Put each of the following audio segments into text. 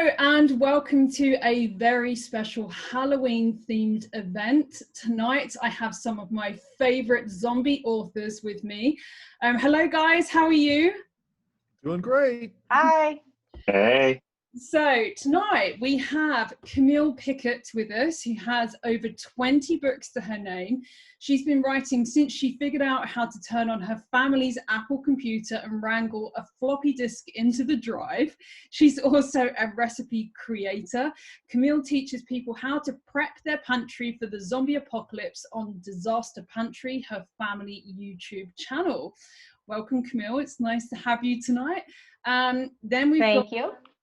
And welcome to a very special Halloween themed event. Tonight I have some of my favorite zombie authors with me. Hello guys, how are you? Doing great. Hi. Hey. So tonight we have Camille Picott with us, who has over 20 books to her name. She's been writing since she figured out how to turn on her family's Apple computer and wrangle a floppy disk into the drive. She's also a recipe creator. Camille teaches people how to prep their pantry for the zombie apocalypse on Disaster Pantry, her family YouTube channel. Welcome, Camille. It's nice to have you tonight.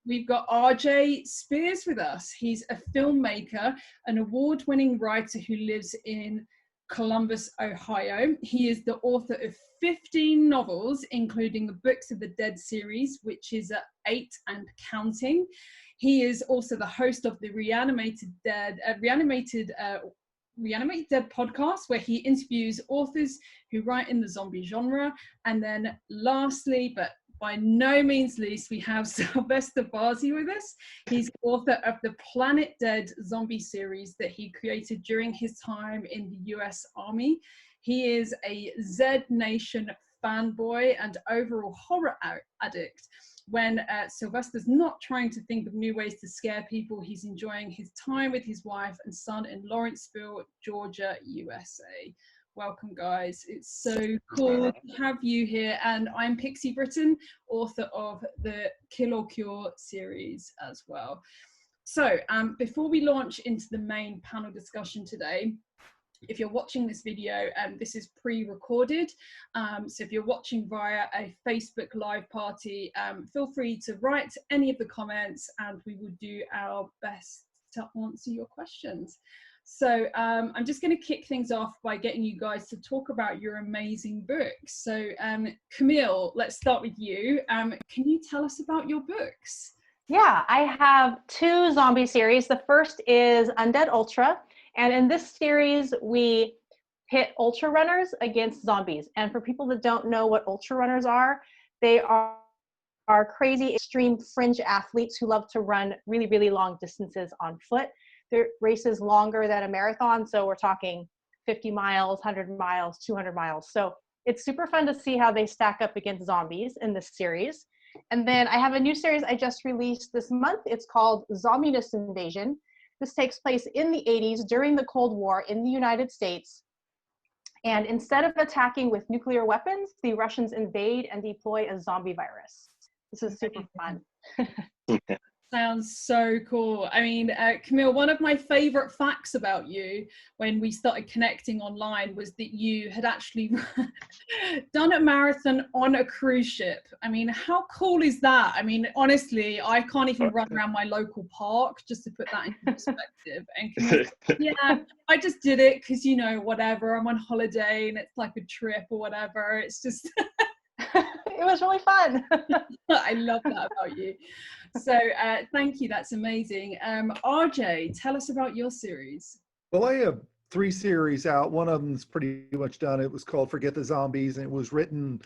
We've got RJ Spears with us. He's a filmmaker, an award-winning writer who lives in Columbus, Ohio. He is the author of 15 novels, including the Books of the Dead series, which is 8 and counting. He is also the host of the Reanimated Dead podcast, where he interviews authors who write in the zombie genre. And then lastly, but by no means least, we have Sylvester Barzey with us. He's author of the Planet Dead zombie series that he created during his time in the US Army. He is a Z Nation fanboy and overall horror addict. When Sylvester's not trying to think of new ways to scare people, he's enjoying his time with his wife and son in Lawrenceville, Georgia, USA. Welcome, guys. It's so cool to have you here. And I'm Pixie Britton, author of the Kill or Cure series as well. So before we launch into the main panel discussion today, if you're watching this video, this is pre-recorded. So if you're watching via a Facebook live party, feel free to write any of the comments and we will do our best to answer your questions. So I'm just going to kick things off by getting you guys to talk about your amazing books. So Camille, let's start with you. Can you tell us about your books? Yeah, I have 2 zombie series. The first is Undead Ultra. And in this series, we pit ultra runners against zombies. And for people that don't know what ultra runners are, they are crazy, extreme fringe athletes who love to run really, really long distances on foot. Their race is longer than a marathon, so we're talking 50 miles, 100 miles, 200 miles. So it's super fun to see how they stack up against zombies in this series. And then I have a new series I just released this month. It's called Zombiness Invasion. This takes place in the 80s during the Cold War in the United States. And instead of attacking with nuclear weapons, the Russians invade and deploy a zombie virus. This is super fun. Sounds so cool. I mean, Camille, one of my favorite facts about you when we started connecting online was that you had actually done a marathon on a cruise ship. I mean, how cool is that? I mean, honestly, I can't even run around my local park, just to put that into perspective. And Camille, yeah, I just did it because, you know, whatever, I'm on holiday and it's like a trip or whatever. It's just... It was really fun. I love that about you. So thank you, that's amazing. RJ, tell us about your series. Well, I have 3 series out. One of them's pretty much done. It was called Forget the Zombies, and it was written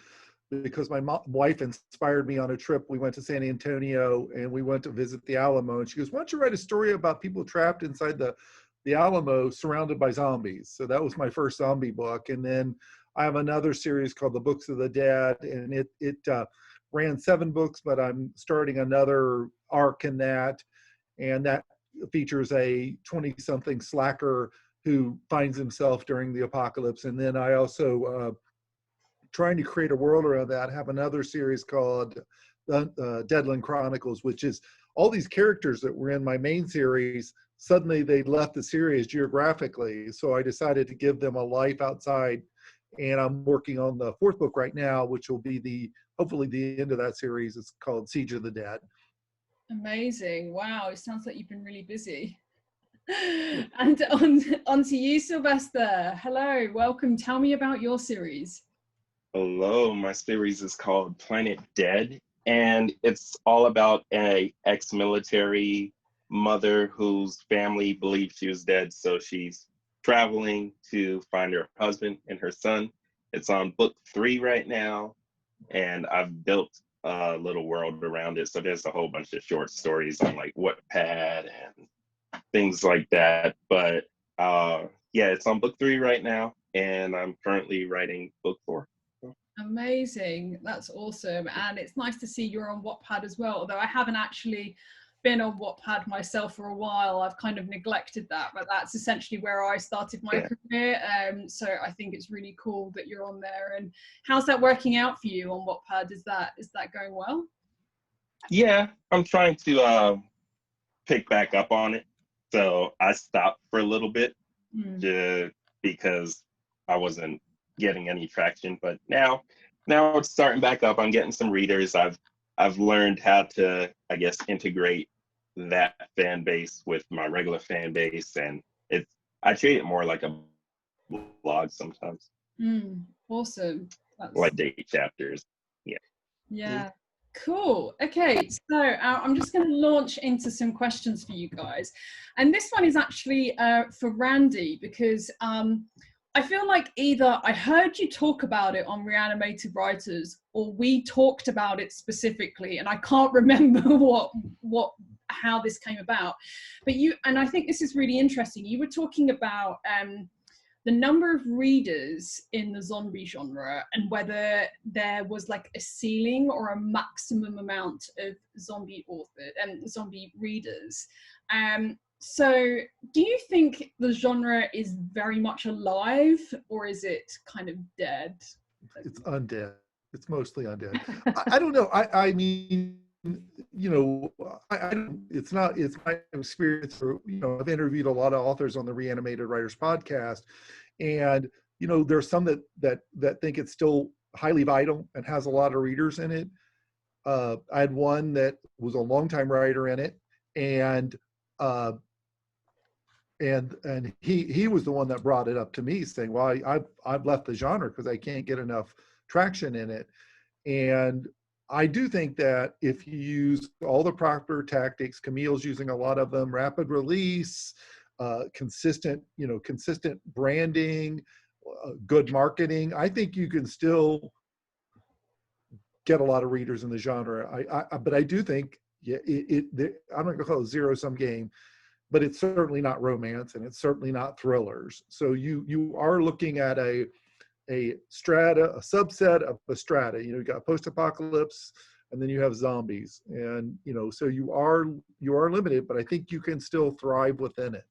because my wife inspired me on a trip. We went to San Antonio and we went to visit the Alamo, and she goes, "Why don't you write a story about people trapped inside the Alamo surrounded by zombies?" So that was my first zombie book. And then I have another series called The Books of the Dead, and it ran 7 books, but I'm starting another arc in that, and that features a 20-something slacker who finds himself during the apocalypse. And then I also, trying to create a world around that, have another series called Deadland Chronicles, which is all these characters that were in my main series. Suddenly they left the series geographically, so I decided to give them a life outside. And I'm working on the 4th book right now, which will be hopefully the end of that series. It's called Siege of the Dead. Amazing. Wow, it sounds like you've been really busy. And on to you, Sylvester. Hello, welcome. Tell me about your series. Hello, my series is called Planet Dead, and it's all about an ex-military mother whose family believes she was dead, so she's traveling to find her husband and her son. It's on book 3 right now, and I've built little world around it. So there's a whole bunch of short stories on like Wattpad and things like that. But yeah, it's on book 3 right now, and I'm currently writing book 4. Amazing. That's awesome. And it's nice to see you're on Wattpad as well, although I haven't actually been on Wattpad myself for a while. I've kind of neglected that, but that's essentially where I started my career. So I think it's really cool that you're on there. And how's that working out for you on Wattpad? Is that going well? Yeah, I'm trying to pick back up on it. So I stopped for a little bit just because I wasn't getting any traction. But now it's starting back up. I'm getting some readers. I've learned how to, I guess, integrate that fan base with my regular fan base, and I treat it more like a blog sometimes. Awesome. Like date chapters. Yeah. Cool. Okay, so I'm just going to launch into some questions for you guys, and this one is actually for Randy, because I feel like either I heard you talk about it on Reanimated Writers, or we talked about it specifically, and I can't remember how this came about. But and I think this is really interesting. You were talking about the number of readers in the zombie genre, and whether there was like a ceiling or a maximum amount of zombie authors and zombie readers. So do you think the genre is very much alive, or is it kind of dead? It's undead. It's mostly undead. I don't know. I mean, you know, it's my experience. I've interviewed a lot of authors on the Reanimated Writers podcast, and there's some that think it's still highly vital and has a lot of readers in it. I had one that was a longtime writer in it, and he was the one that brought it up to me, saying, well, I've left the genre because I can't get enough traction in it. And I do think that if you use all the proper tactics, Camille's using a lot of them, rapid release, consistent branding, good marketing, I think you can still get a lot of readers in the genre. But I do think, I'm not going to call it a zero-sum game, but it's certainly not romance, and it's certainly not thrillers. So you are looking at a strata, a subset of a strata. You got post-apocalypse, and then you have zombies, and so you are limited, but I think you can still thrive within it.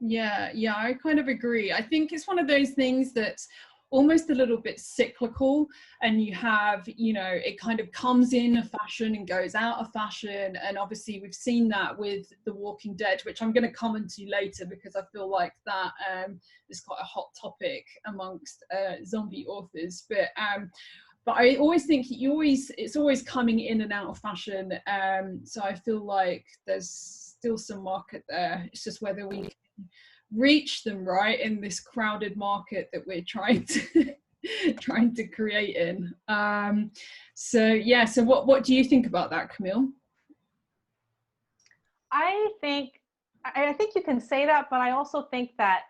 Yeah, I kind of agree. I think it's one of those things that's almost a little bit cyclical, and you have, it kind of comes in a fashion and goes out of fashion. And obviously we've seen that with The Walking Dead, which I'm going to come into later, because I feel like that is quite a hot topic amongst zombie authors. But I always think it's always coming in and out of fashion. So I feel like there's still some market there. It's just whether we can reach them right in this crowded market that we're trying to create in. So what do you think about that, Camille? I think you can say that, but I also think that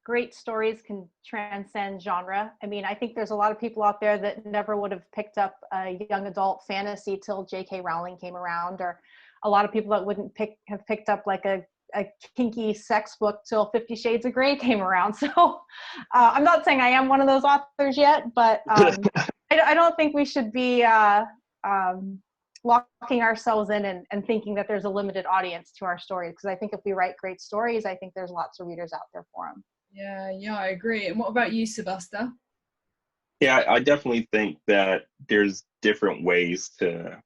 great stories can transcend genre. I mean, I think there's a lot of people out there that never would have picked up a young adult fantasy till J.K. Rowling came around, or a lot of people that wouldn't have picked up like a kinky sex book till 50 Shades of Grey came around. So I'm not saying I am one of those authors yet, but I don't think we should be locking ourselves in and thinking that there's a limited audience to our stories. Because I think if we write great stories, I think there's lots of readers out there for them. Yeah, I agree. And what about you, Sylvester? Yeah, I definitely think that there's different ways to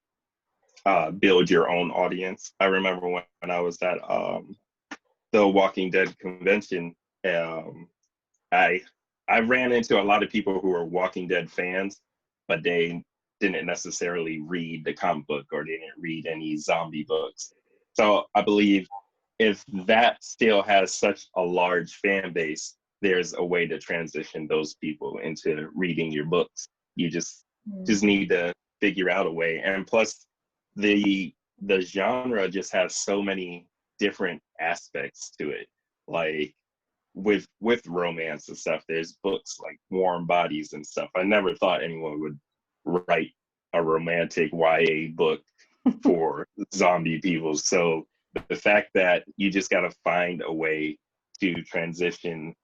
build your own audience. I remember when I was at the Walking Dead convention, I ran into a lot of people who were Walking Dead fans, but they didn't necessarily read the comic book, or they didn't read any zombie books. So I believe if that still has such a large fan base, there's a way to transition those people into reading your books. You just need to figure out a way. And plus, the genre just has so many different aspects to it. Like with romance and stuff, there's books like Warm Bodies and stuff. I never thought anyone would write a romantic YA book for zombie people. So the fact that you just got to find a way to transition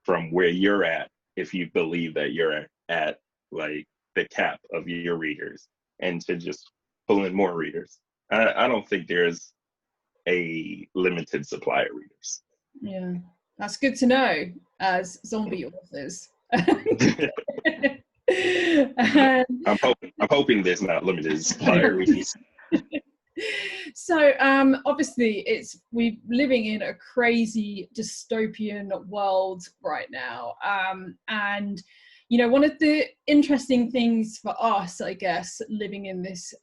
from where you're at, if you believe that you're at like the cap of your readers, and to just pull in more readers. I don't think there's a limited supply of readers. Yeah, that's good to know as zombie authors. I'm hoping there's not limited supply of readers. So obviously we're living in a crazy dystopian world right now, and you know, one of the interesting things for us, I guess, living in this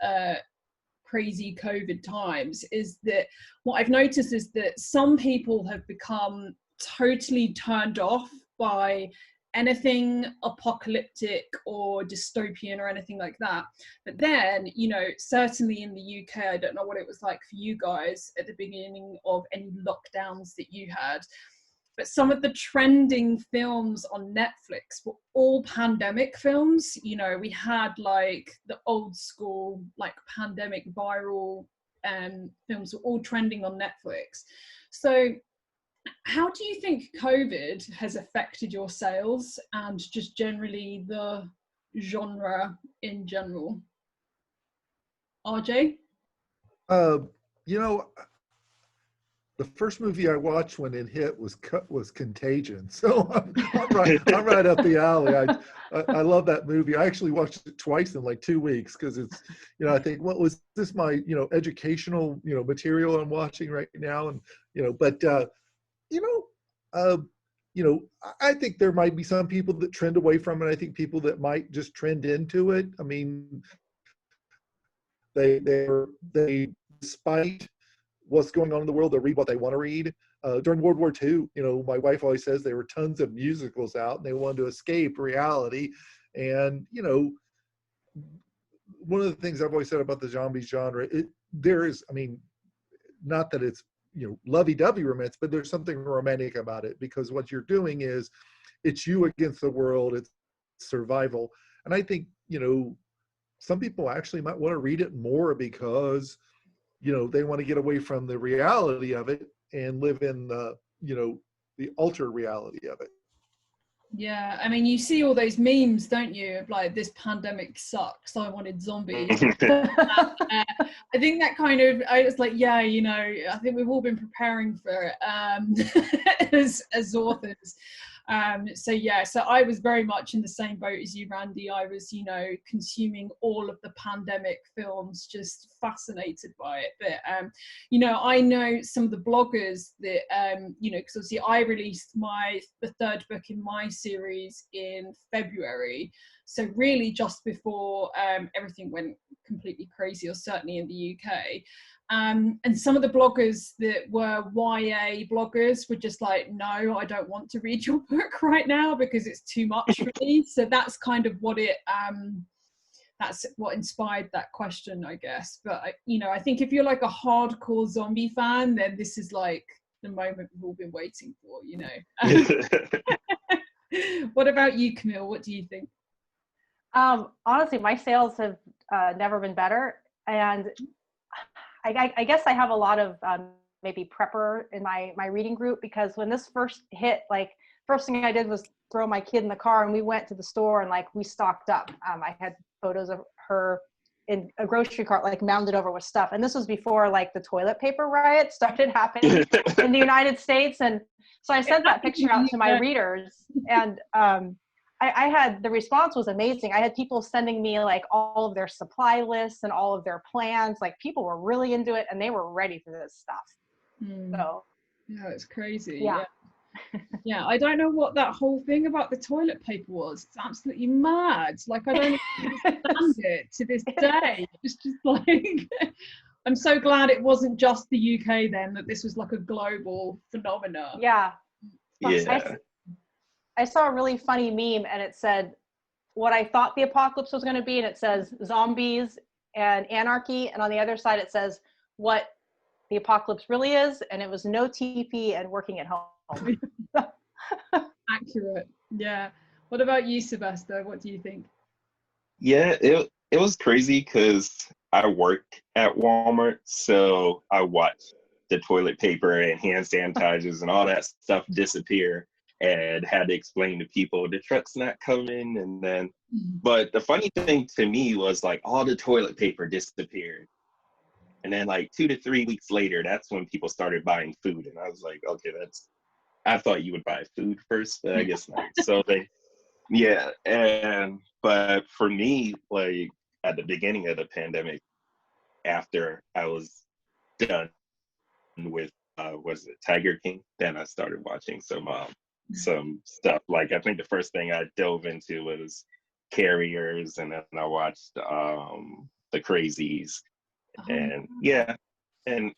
crazy COVID times, is that what I've noticed is that some people have become totally turned off by anything apocalyptic or dystopian or anything like that. But then, you know, certainly in the UK, I don't know what it was like for you guys at the beginning of any lockdowns that you had, but some of the trending films on Netflix were all pandemic films. You know, we had like the old school, like pandemic viral films were all trending on Netflix. So how do you think COVID has affected your sales and just generally the genre in general? RJ? You know, the first movie I watched when it hit was Contagion. So I'm right up the alley. I love that movie. I actually watched it twice in like 2 weeks because it's, you know, I think, what was this, my, you know, educational, you know, material I'm watching right now, and you know, but you know, I think there might be some people that trend away from it. I think people that might just trend into it. I mean, they despite what's going on in the world, they'll read what they want to read. During World War II, you know, my wife always says there were tons of musicals out and they wanted to escape reality. And, you know, one of the things I've always said about the zombie genre, there is, I mean, not that it's, you know, lovey-dovey romance, but there's something romantic about it, because what you're doing is it's you against the world, it's survival. And I think, you know, some people actually might want to read it more because, you know, they want to get away from the reality of it and live in the, you know, the altered reality of it. Yeah, I mean, you see all those memes, don't you, of like, this pandemic sucks, I wanted zombies. I think that kind of, I was like, yeah, you know, I think we've all been preparing for it as authors. So yeah, so I was very much in the same boat as you, Randy. I was, you know, consuming all of the pandemic films, just fascinated by it. But you know, I know some of the bloggers that you know, because obviously I released the third book in my series in February, so really just before everything went completely crazy, or certainly in the UK. And some of the bloggers that were YA bloggers were just like, no, I don't want to read your book right now because it's too much for me. So that's kind of what that's what inspired that question, I guess. But, you know, I think if you're like a hardcore zombie fan, then this is like the moment we've all been waiting for, you know. What about you, Camille? What do you think? Honestly, my sales have never been better. And I guess I have a lot of maybe prepper in my reading group, because when this first hit, like, first thing I did was throw my kid in the car and we went to the store and like we stocked up. I had photos of her in a grocery cart, like mounded over with stuff. And this was before like the toilet paper riot started happening in the United States. And so I sent that picture out to my readers, and I had, the response was amazing. I had people sending me like all of their supply lists and all of their plans. Like, people were really into it and they were ready for this stuff. So yeah, it's crazy. Yeah. Yeah, I don't know what that whole thing about the toilet paper was. It's absolutely mad. Like, I don't understand it to this day. It's just like, I'm so glad it wasn't just the UK then, that this was like a global phenomenon. Yeah. Yeah. I saw a really funny meme and it said what I thought the apocalypse was going to be, and it says zombies and anarchy, and on the other side it says what the apocalypse really is, and it was no TP and working at home. Accurate. Yeah. What about you, Sylvester? What do you think? Yeah, it was crazy because I work at Walmart, so I watched the toilet paper and hand sanitizers and all that stuff disappear and had to explain to people the truck's not coming. And then, but the funny thing to me was like all the toilet paper disappeared. And then like 2 to 3 weeks later, that's when people started buying food. And I was like, okay, I thought you would buy food first, but I guess not. So yeah. But for me, like at the beginning of the pandemic, after I was done with was it Tiger King, then I started watching some stuff. Like I think the first thing I dove into was Carriers, and then I watched The Crazies, and yeah, and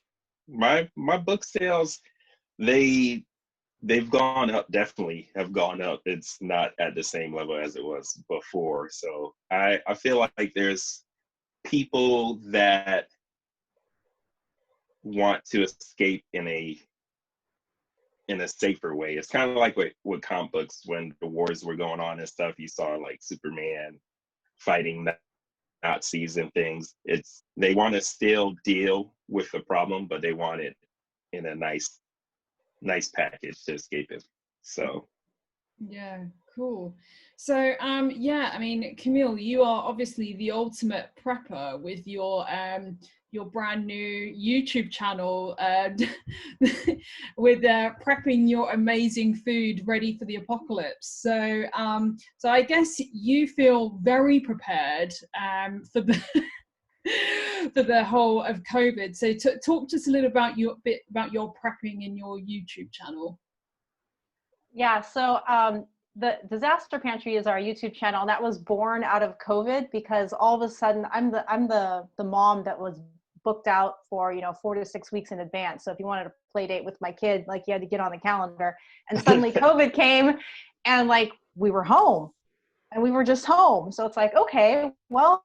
my book sales, they they've gone up, definitely have gone up. It's not at the same level as it was before. So I feel like there's people that want to escape in a safer way. It's kind of like with comic books when the wars were going on and stuff. You saw like Superman fighting Nazis and things. It's they want to still deal with the problem, but they want it in a nice package to escape it. So Yeah, cool. So yeah, I mean, Camille, you are obviously the ultimate prepper with your brand new YouTube channel, with prepping your amazing food ready for the apocalypse. So so I guess you feel very prepared for the for the whole of COVID. So talk to us a little about your prepping in your YouTube channel. Yeah, so the Disaster Pantry is our YouTube channel that was born out of COVID because all of a sudden I'm the mom that was booked out for 4 to 6 weeks in advance. So if you wanted a play date with my kid, like you had to get on the calendar, and suddenly COVID came, and like we were home, and we were just home. So it's like, okay, well,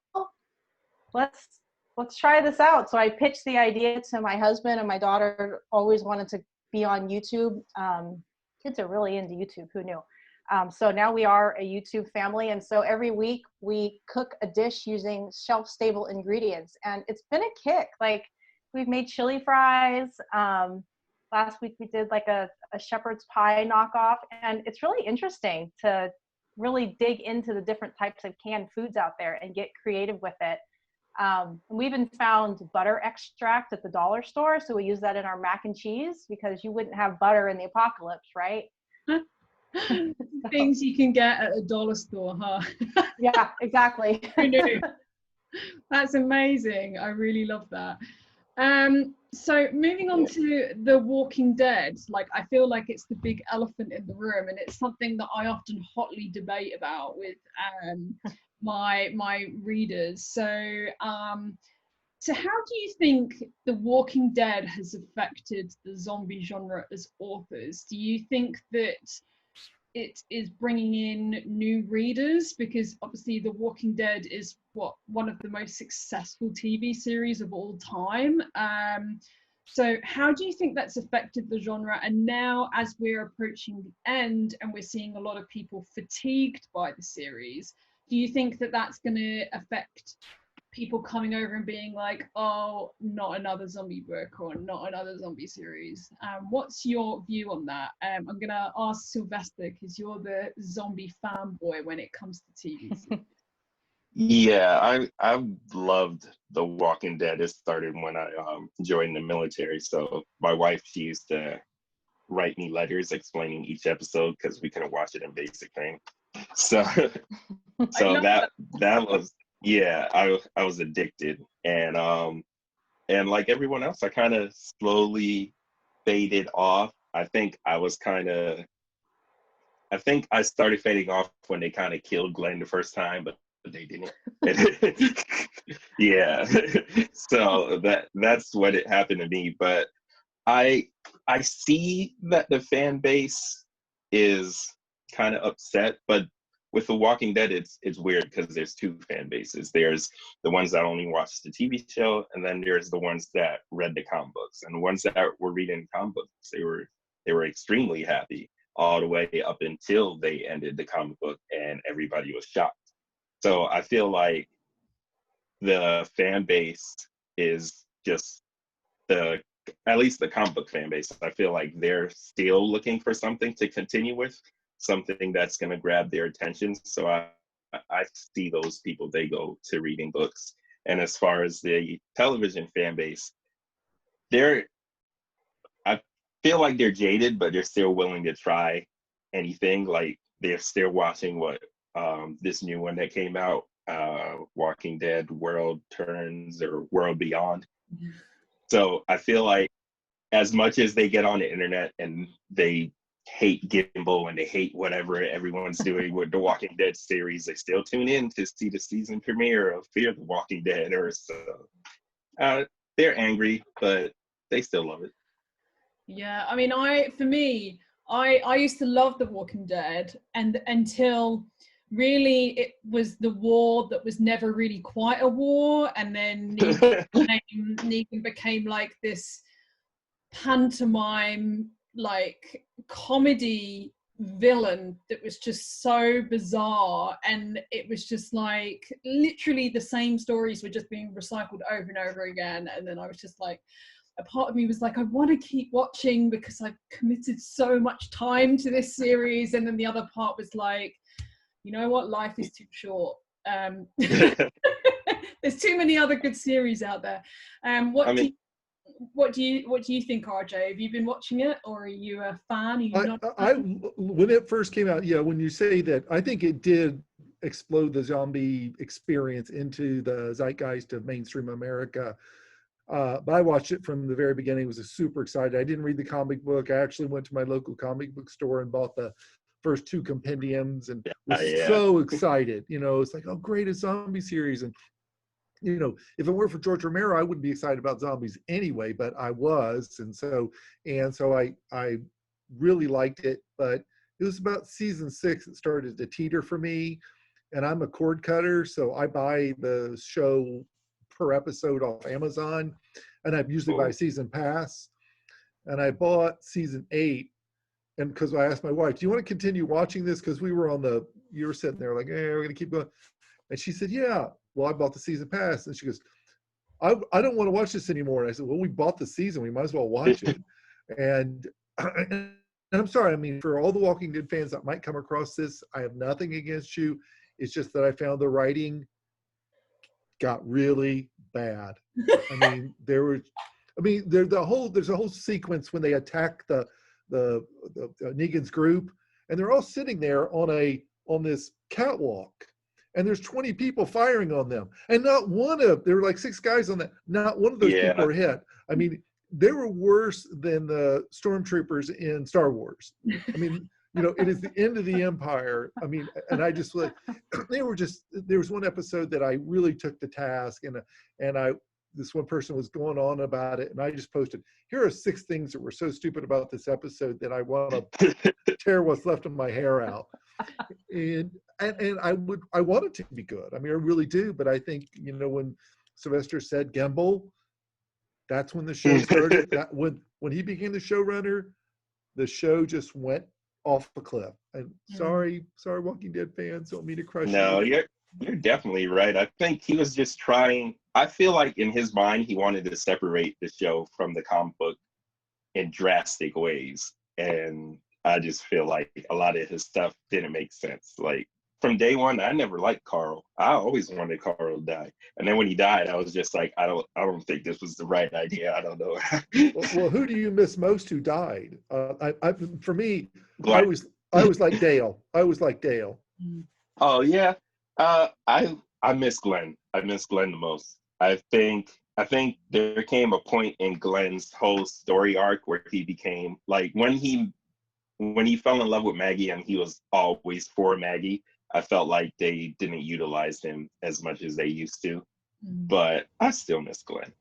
let's try this out. So I pitched the idea to my husband, and my daughter always wanted to be on YouTube. Kids are really into YouTube. Who knew? So now we are a YouTube family. And so every week we cook a dish using shelf-stable ingredients. And it's been a kick. Like we've made chili fries. Last week we did like a shepherd's pie knockoff. And it's really interesting to really dig into the different types of canned foods out there and get creative with it. We even found butter extract at the dollar store. So we use that in our mac and cheese because you wouldn't have butter in the apocalypse, right? Things you can get at a dollar store, huh? Yeah, exactly. Who knew? That's amazing. I really love that. So moving on to The Walking Dead, like I feel like it's the big elephant in the room, and it's something that I often hotly debate about with my readers. So so how do you think The Walking Dead has affected the zombie genre as authors? Do you think that it is bringing in new readers? Because obviously The Walking Dead is one of the most successful TV series of all time. So how do you think that's affected the genre? And now as we're approaching the end and we're seeing a lot of people fatigued by the series, do you think that that's going to affect people coming over and being like, oh, not another zombie book or not another zombie series? What's your view on that? I'm going to ask Sylvester because you're the zombie fanboy when it comes to TV series. yeah, I've loved The Walking Dead. It started when I joined the military. So my wife, she used to write me letters explaining each episode because we couldn't watch it in basic thing. So so that was, yeah, I was addicted, and like everyone else, I kind of slowly faded off. I think I started fading off when they kind of killed Glenn the first time, but they didn't. Yeah, so that's what it happened to me. But I see that the fan base is kind of upset, but with The Walking Dead, it's weird because there's two fan bases. There's the ones that only watched the TV show, and then there's the ones that read the comic books. And the ones that were reading comic books, they were extremely happy all the way up until they ended the comic book, and everybody was shocked. So I feel like the fan base is just at least the comic book fan base, I feel like they're still looking for something to continue with, something that's going to grab their attention. So I see those people, they go to reading books. And as far as the television fan base, I feel like they're jaded, but they're still willing to try anything. Like they're still watching this new one that came out, Walking Dead World Turns or World Beyond. So I feel like as much as they get on the internet and they hate Gimbal and they hate whatever everyone's doing with the Walking Dead series, they still tune in to see the season premiere of Fear the Walking Dead. Or so they're angry, but they still love it. Yeah, I mean, I used to love The Walking Dead, and until really it was the war that was never really quite a war, and then Negan became like this pantomime, like comedy villain that was just so bizarre, and it was just like literally the same stories were just being recycled over and over again. And then I was just like, a part of me was like, I want to keep watching because I've committed so much time to this series, and then the other part was like, you know what, life is too short. There's too many other good series out there. What do you think, RJ? Have you been watching it, or are you a fan? Are you not? When it first came out, yeah, when you say that, I think it did explode the zombie experience into the zeitgeist of mainstream America. But I watched it from the very beginning. Was super excited. I didn't read the comic book. I actually went to my local comic book store and bought the first 2 compendiums and was so excited. You know, it's like, oh, great, a zombie series. And you know, if it weren't for George Romero, I wouldn't be excited about zombies anyway, but I was. And so I really liked it, but it was about season 6 it started to teeter for me. And I'm a cord cutter, so I buy the show per episode off Amazon, and I usually buy a season pass. And I bought season 8, and because I asked my wife, do you want to continue watching this? Because you were sitting there like, we're gonna keep going. And she said, yeah. Well, I bought the season pass. And she goes, I don't want to watch this anymore. And I said, well, we bought the season. We might as well watch it. And I'm sorry. I mean, for all the Walking Dead fans that might come across this, I have nothing against you. It's just that I found the writing got really bad. I mean, there's a whole sequence when they attack the Negan's group, and they're all sitting there on this catwalk. And there's 20 people firing on them. And there were like 6 guys on that. Not one of those people were hit. I mean, they were worse than the stormtroopers in Star Wars. I mean, you know, it is the end of the empire. I mean, and I just like, there was one episode that I really took to task, and this one person was going on about it, and I just posted, here are 6 things that were so stupid about this episode that I want to tear what's left of my hair out. And I want it to be good. I mean, I really do. But I think, you know, when Sylvester said Gimbal, that's when the show started. When he became the showrunner, the show just went off a cliff. And sorry, Walking Dead fans, don't mean to crush you. No, you're definitely right. I think he was just trying. I feel like in his mind, he wanted to separate the show from the comic book in drastic ways, and I just feel like a lot of his stuff didn't make sense. Like from day one, I never liked Carl. I always wanted Carl to die. And then when he died, I was just like, I don't think this was the right idea. I don't know. well, who do you miss most who died? For me, Glenn. I was like Dale. I was like Dale. Oh yeah. I miss Glenn. I miss Glenn the most. I think there came a point in Glenn's whole story arc where he became like when he fell in love with Maggie and he was always for Maggie, I felt like they didn't utilize him as much as they used to. But I still miss Glenn.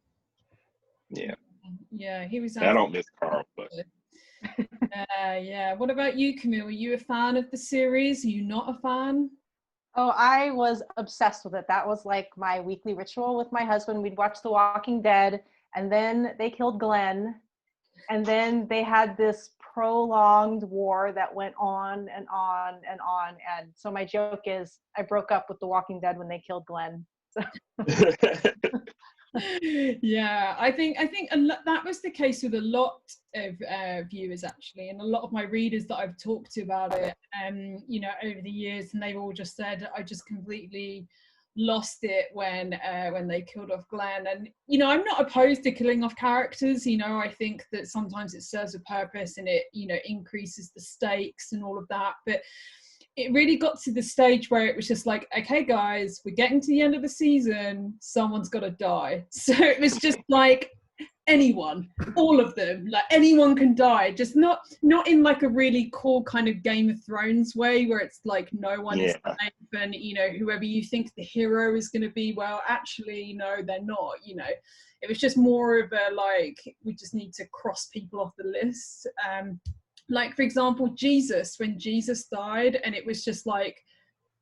Yeah. Yeah, he was. I don't miss Carl, but. Yeah. What about you, Camille? Are you a fan of the series? Are you not a fan? Oh, I was obsessed with it. That was like my weekly ritual with my husband. We'd watch The Walking Dead, and then they killed Glenn. And then they had this prolonged war that went on and on and on. And so my joke is I broke up with The Walking Dead when they killed Glenn. So. Yeah, I think that was the case with a lot of viewers actually, and a lot of my readers that I've talked to about it, you know, over the years, and they've all just said I just completely lost it when they killed off Glenn. And you know, I'm not opposed to killing off characters. You know, I think that sometimes it serves a purpose and it, you know, increases the stakes and all of that, but it really got to the stage where it was just like, okay guys, we're getting to the end of the season, someone's got to die. So it was just like anyone, all of them, like anyone can die, just not in like a really cool kind of Game of Thrones way where it's like no one is safe, and you know, whoever you think the hero is going to be, well actually no, they're not. You know, it was just more of a like, we just need to cross people off the list. Like, for example, Jesus, when Jesus died, and it was just like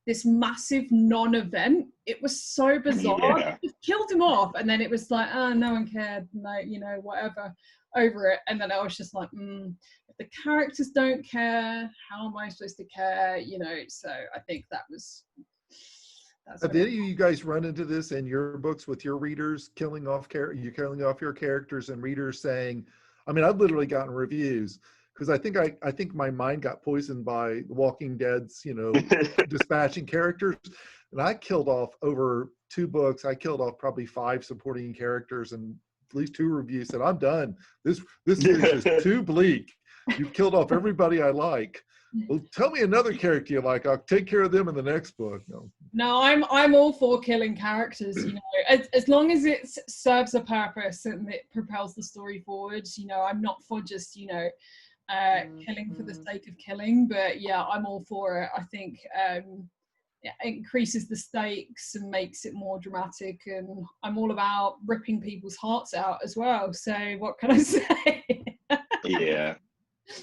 this massive non-event. It was so bizarre. Yeah. Just killed him off, and then it was like, oh, no one cared, no, you know, whatever, over it. And then I was just like, if the characters don't care, how am I supposed to care? You know, so I think that's Have any of you guys run into this in your books with your readers, killing off your characters and readers saying, I mean, I've literally gotten reviews because I think my mind got poisoned by The Walking Dead's, you know, dispatching characters. And I killed off over 2 books. I killed off probably 5 supporting characters, and at least 2 reviews said, I'm done. This series is too bleak. You've killed off everybody I like. Well, tell me another character you like. I'll take care of them in the next book. No, I'm all for killing characters, you know, as long as it serves a purpose and it propels the story forward. You know, I'm not for just, you know, killing for the sake of killing, but yeah, I'm all for it. I think it increases the stakes and makes it more dramatic, and I'm all about ripping people's hearts out as well. So what can I say? Yeah.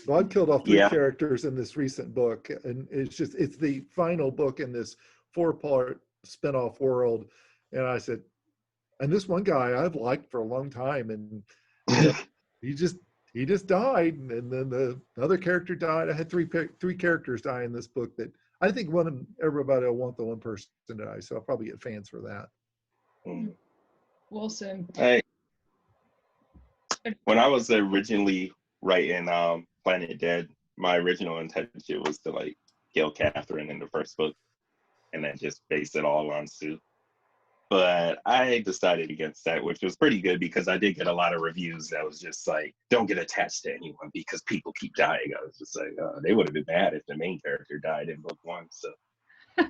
Well, I've killed off 3 characters in this recent book, and it's the final book in this 4-part spinoff world. And I said, and this one guy I've liked for a long time, and you know, he just died, and then the other character died. I had 3 characters die in this book that I think everybody will want the one person to die, so I'll probably get fans for that. Awesome. When I was originally writing Planet Dead, my original intention was to like kill Catherine in the first book and then just base it all on Sue. But I decided against that, which was pretty good because I did get a lot of reviews that was just like, don't get attached to anyone because people keep dying. I was just like, they would have been mad if the main character died in book 1. So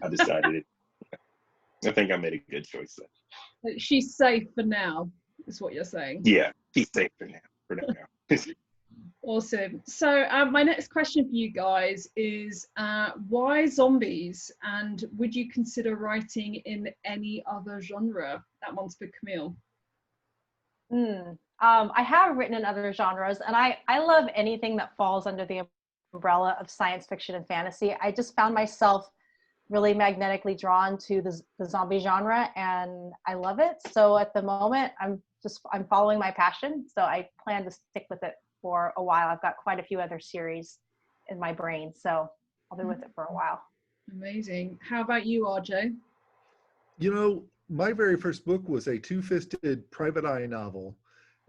I decided I think I made a good choice then. She's safe for now, is what you're saying. Yeah, she's safe for now. Awesome. So my next question for you guys is why zombies, and would you consider writing in any other genre? That one's for Camille. I have written in other genres, and I love anything that falls under the umbrella of science fiction and fantasy. I just found myself really magnetically drawn to the zombie genre, and I love it. So at the moment, I'm following my passion. So I plan to stick with it for a while. I've got quite a few other series in my brain, so I'll be with it for a while. Amazing. How about you, RJ? You know, my very first book was a 2-fisted private eye novel,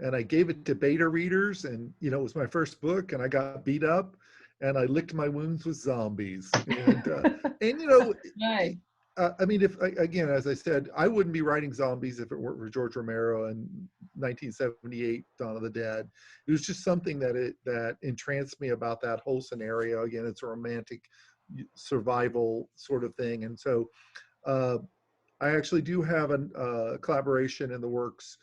and I gave it to beta readers, and you know, it was my first book, and I got beat up, and I licked my wounds with zombies. And you know, Right. I mean, if again, as I said, I wouldn't be writing zombies if it weren't for George Romero and 1978 Dawn of the Dead. It was just something that entranced me about that whole scenario. Again, it's a romantic survival sort of thing, and so I actually do have a collaboration in the works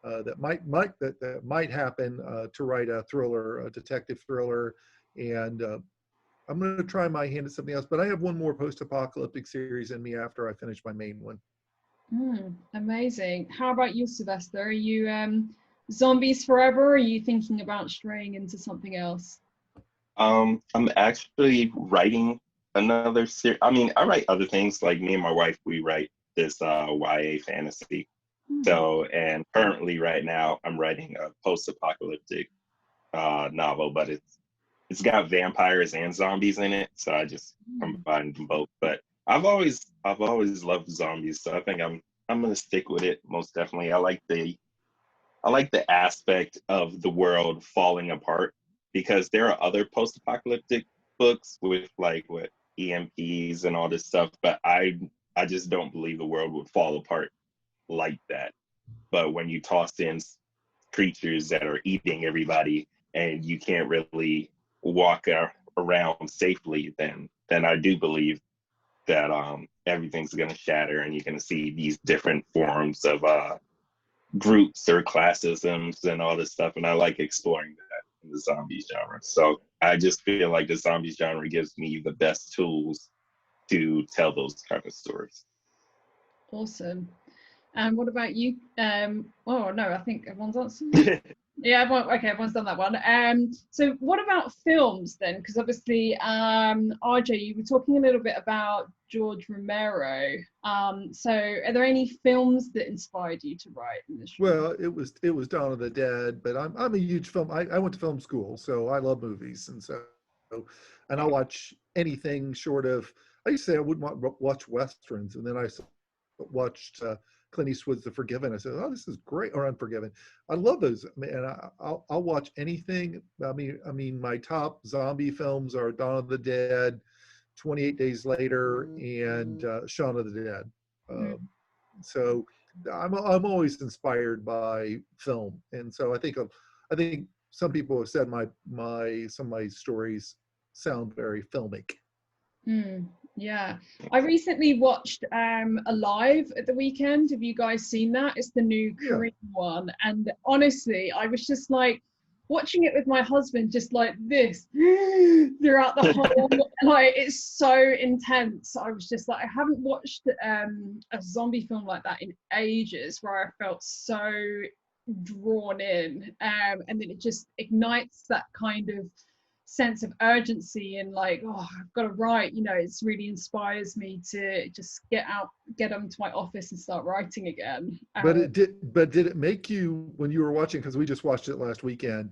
that might happen to write a thriller, a detective thriller, and I'm going to try my hand at something else, but I have one more post-apocalyptic series in me after I finish my main one. Amazing. How about you, Sylvester? Are you zombies forever, or are you thinking about straying into something else? I'm actually writing another series. I mean, I write other things. Like me and my wife, we write this YA fantasy. So, and currently right now, I'm writing a post-apocalyptic novel, but it's it's got vampires and zombies in it, so I just combined them both. But I've always loved zombies, so I think I'm gonna stick with it most definitely. I like the aspect of the world falling apart, because there are other post-apocalyptic books with like what EMPs and all this stuff, but I just don't believe the world would fall apart like that. But when you toss in creatures that are eating everybody and you can't really walk around safely, then I do believe that everything's going to shatter, and you're going to see these different forms of groups or classisms and all this stuff. And I like exploring that in the zombie genre. So I just feel like the zombie genre gives me the best tools to tell those kind of stories. Awesome. And what about you? Oh no, I think everyone's answered. Yeah, everyone's done that one. So what about films then? Because obviously, RJ, you were talking a little bit about George Romero. So are there any films that inspired you to write in this? Well, it was Dawn of the Dead, but I'm a huge film. I went to film school, so I love movies, and I'll watch anything short of. I used to say I wouldn't watch westerns, and then I watched Clint Eastwood's The Forgiven. I said, "Oh, this is great," or Unforgiven. I love those, and I'll watch anything. I mean, my top zombie films are Dawn of the Dead, 28 Days Later, and Shaun of the Dead. So I'm always inspired by film, and so I think some people have said some of my stories sound very filmic. Yeah, I recently watched Alive at the weekend. Have you guys seen that? It's the new Korean one, and honestly, I was just like watching it with my husband, just like this throughout the whole. Like, it's so intense. I was just like, I haven't watched a zombie film like that in ages, where I felt so drawn in, and then it just ignites that kind of sense of urgency, and like, oh, I've got to write, it's really inspires me to just get onto my office and start writing again. But did it make you, when you were watching, because we just watched it last weekend,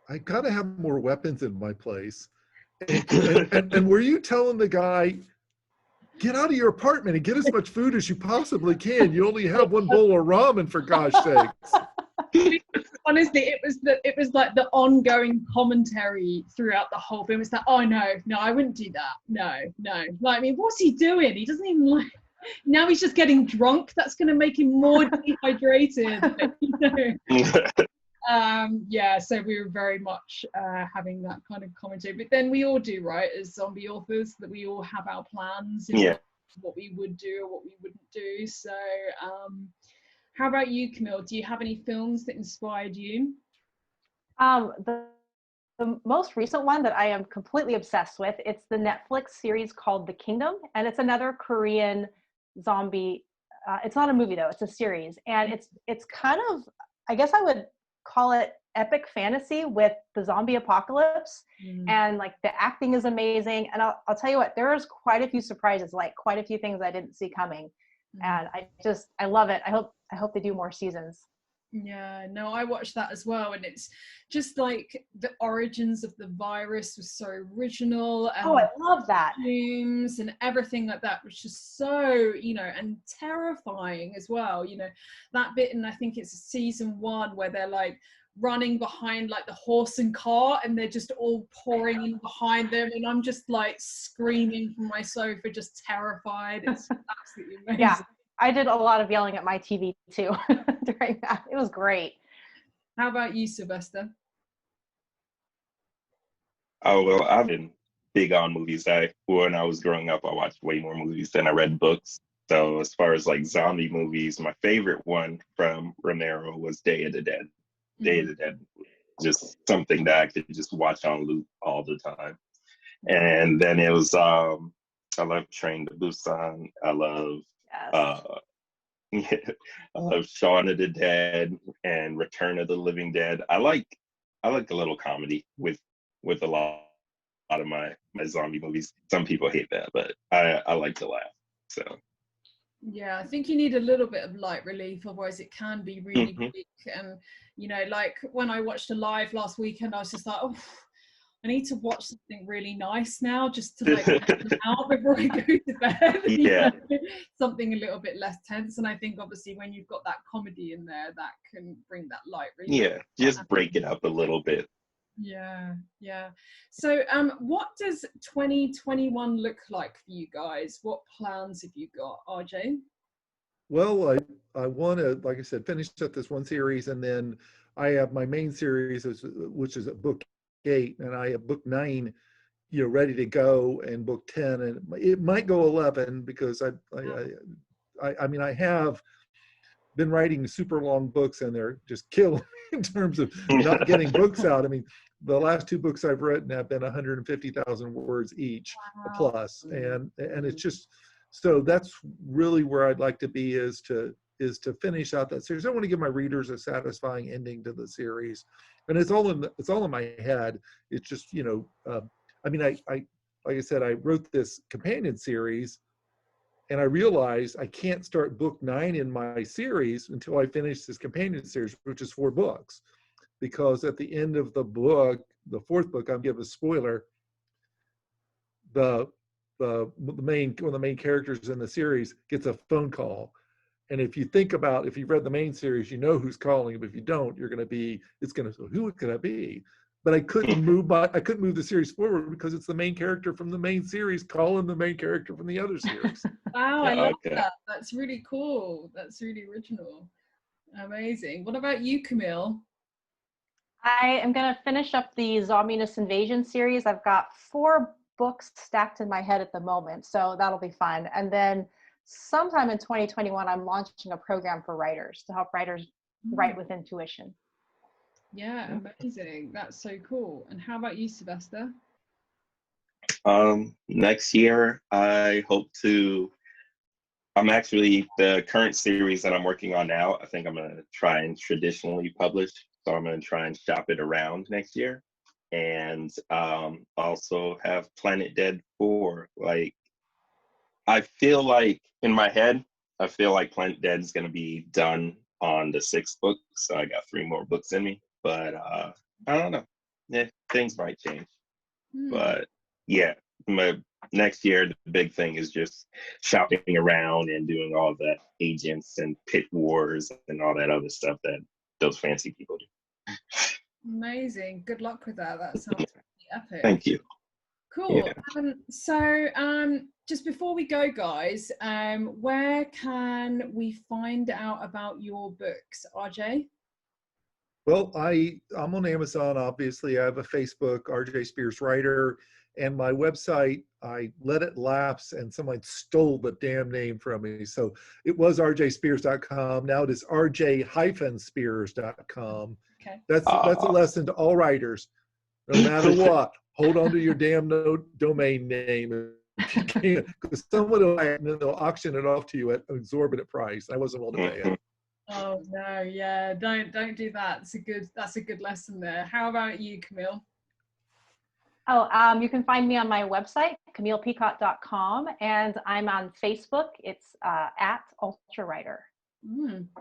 I gotta have more weapons in my place, and were you telling the guy, get out of your apartment and get as much food as you possibly can, you only have one bowl of ramen, for gosh sakes? Honestly, it was like the ongoing commentary throughout the whole film. It's like, oh no, I wouldn't do that. No. Like, I mean, what's he doing? He doesn't even like. Now he's just getting drunk. That's going to make him more dehydrated. Yeah. So we were very much having that kind of commentary. But then we all do, right? As zombie authors, that we all have our plans. What we would do or what we wouldn't do. So. How about you, Camille? Do you have any films that inspired you? The most recent one that I am completely obsessed with, it's the Netflix series called The Kingdom, and it's another Korean zombie. It's not a movie though; it's a series, and it's kind of, I guess I would call it epic fantasy with the zombie apocalypse, and like the acting is amazing. And I'll tell you what, there's quite a few surprises, like quite a few things I didn't see coming. And I love it. I hope they do more seasons. Yeah, no, I watched that as well, and it's just like the origins of the virus was so original, and I love that. Dreams and everything like that was just so, and terrifying as well. That bit, and I think it's season 1 where they're like running behind like the horse and cart, and they're just all pouring in behind them, and I'm just like screaming from my sofa, just terrified. It's absolutely amazing. Yeah, I did a lot of yelling at my TV too during that. It was great. How about you, Sylvester? Oh, well, I've been big on movies. When I was growing up, I watched way more movies than I read books. So as far as like zombie movies, my favorite one from Romero was Day of the Dead. Day of the Dead, just something that I could just watch on loop all the time. And then it was I love Train to Busan. I love I love Shaun of the Dead and Return of the Living Dead. I like a little comedy with a lot of my zombie movies. Some people hate that, but I like to laugh. So yeah, I think you need a little bit of light relief, otherwise it can be really bleak. And like when I watched Alive last weekend, I was just like, oh, I need to watch something really nice now, just to like chill out before I go to bed. Yeah. Something a little bit less tense. And I think obviously when you've got that comedy in there, that can bring that light really. Yeah, just break it up a little bit. Yeah, yeah. So what does 2021 look like for you guys? What plans have you got, RJ? Well, I want to, like I said, finish up this one series, and then I have my main series, which is at book 8, and I have book 9, ready to go, and book 10, and it might go 11 because I mean, I have been writing super long books, and they're just killing me in terms of not getting books out. I mean, the last 2 books I've written have been 150,000 words each, plus, and it's just, so that's really where I'd like to be, is to finish out that series. I want to give my readers a satisfying ending to the series, and it's all in my head. It's just, I mean, I like I said, I wrote this companion series, and I realized I can't start book 9 in my series until I finish this companion series, which is 4 books, because at the end of the book, the 4th book, I'll give a spoiler, one of the main characters in the series gets a phone call. And if you think about, if you've read the main series, you know who's calling. But if you don't, who could that be? But I couldn't move the series forward because it's the main character from the main series calling the main character from the other series. Wow, I love that. That's really cool. That's really original. Amazing. What about you, Camille? I am going to finish up the Zombiness Invasion series. I've got 4 books stacked in my head at the moment, so that'll be fun. And then sometime in 2021, I'm launching a program for writers to help writers write with intuition. Yeah, amazing. That's so cool. And how about you, Sylvester? Next year, I hope to, the current series that I'm working on now, I think I'm going to try and traditionally publish. So I'm going to try and shop it around next year. And also have Planet Dead 4. Like, I feel like in my head, I feel like Planet Dead is going to be done on the 6th book. So I got 3 more books in me. But I don't know. Yeah, things might change. But yeah, next year, the big thing is just shopping around and doing all the agents and pit wars and all that other stuff that those fancy people do. Amazing. Good luck with that. That sounds really epic. Thank you. Cool. Yeah. So just before we go, guys, where can we find out about your books, RJ? Well, I'm on Amazon, obviously. I have a Facebook, RJ Spears Writer, and my website, I let it lapse and someone stole the damn name from me. So it was rjspears.com. Now it is rj-spears.com. Okay. That's a lesson to all writers. No matter what, hold on to your damn domain name if you can, because someone will buy it and then they'll auction it off to you at an exorbitant price. I wasn't willing to pay it. Oh no, yeah, don't do that. That's a good lesson there. How about you, Camille? Oh, you can find me on my website, CamillePicott.com, and I'm on Facebook. It's at Ultra Writer.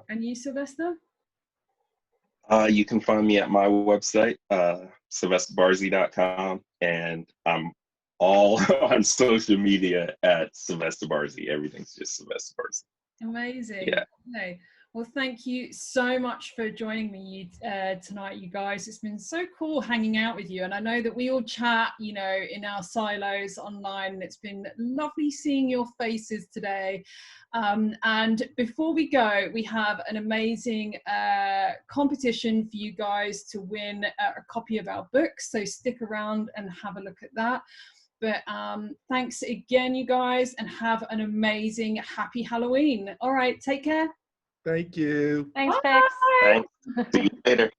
And you, Sylvester? You can find me at my website, SylvesterBarzey.com, and I'm all on social media at Sylvester Barzey. Everything's just Sylvester Barzey. Amazing. Yeah. Okay. Well, thank you so much for joining me tonight, you guys. It's been so cool hanging out with you. And I know that we all chat, in our silos online. And it's been lovely seeing your faces today. And before we go, we have an amazing competition for you guys to win a copy of our books. So stick around and have a look at that. But thanks again, you guys, and have an amazing, happy Halloween. All right, take care. Thank you. Thanks, Pix. Thanks. See you later.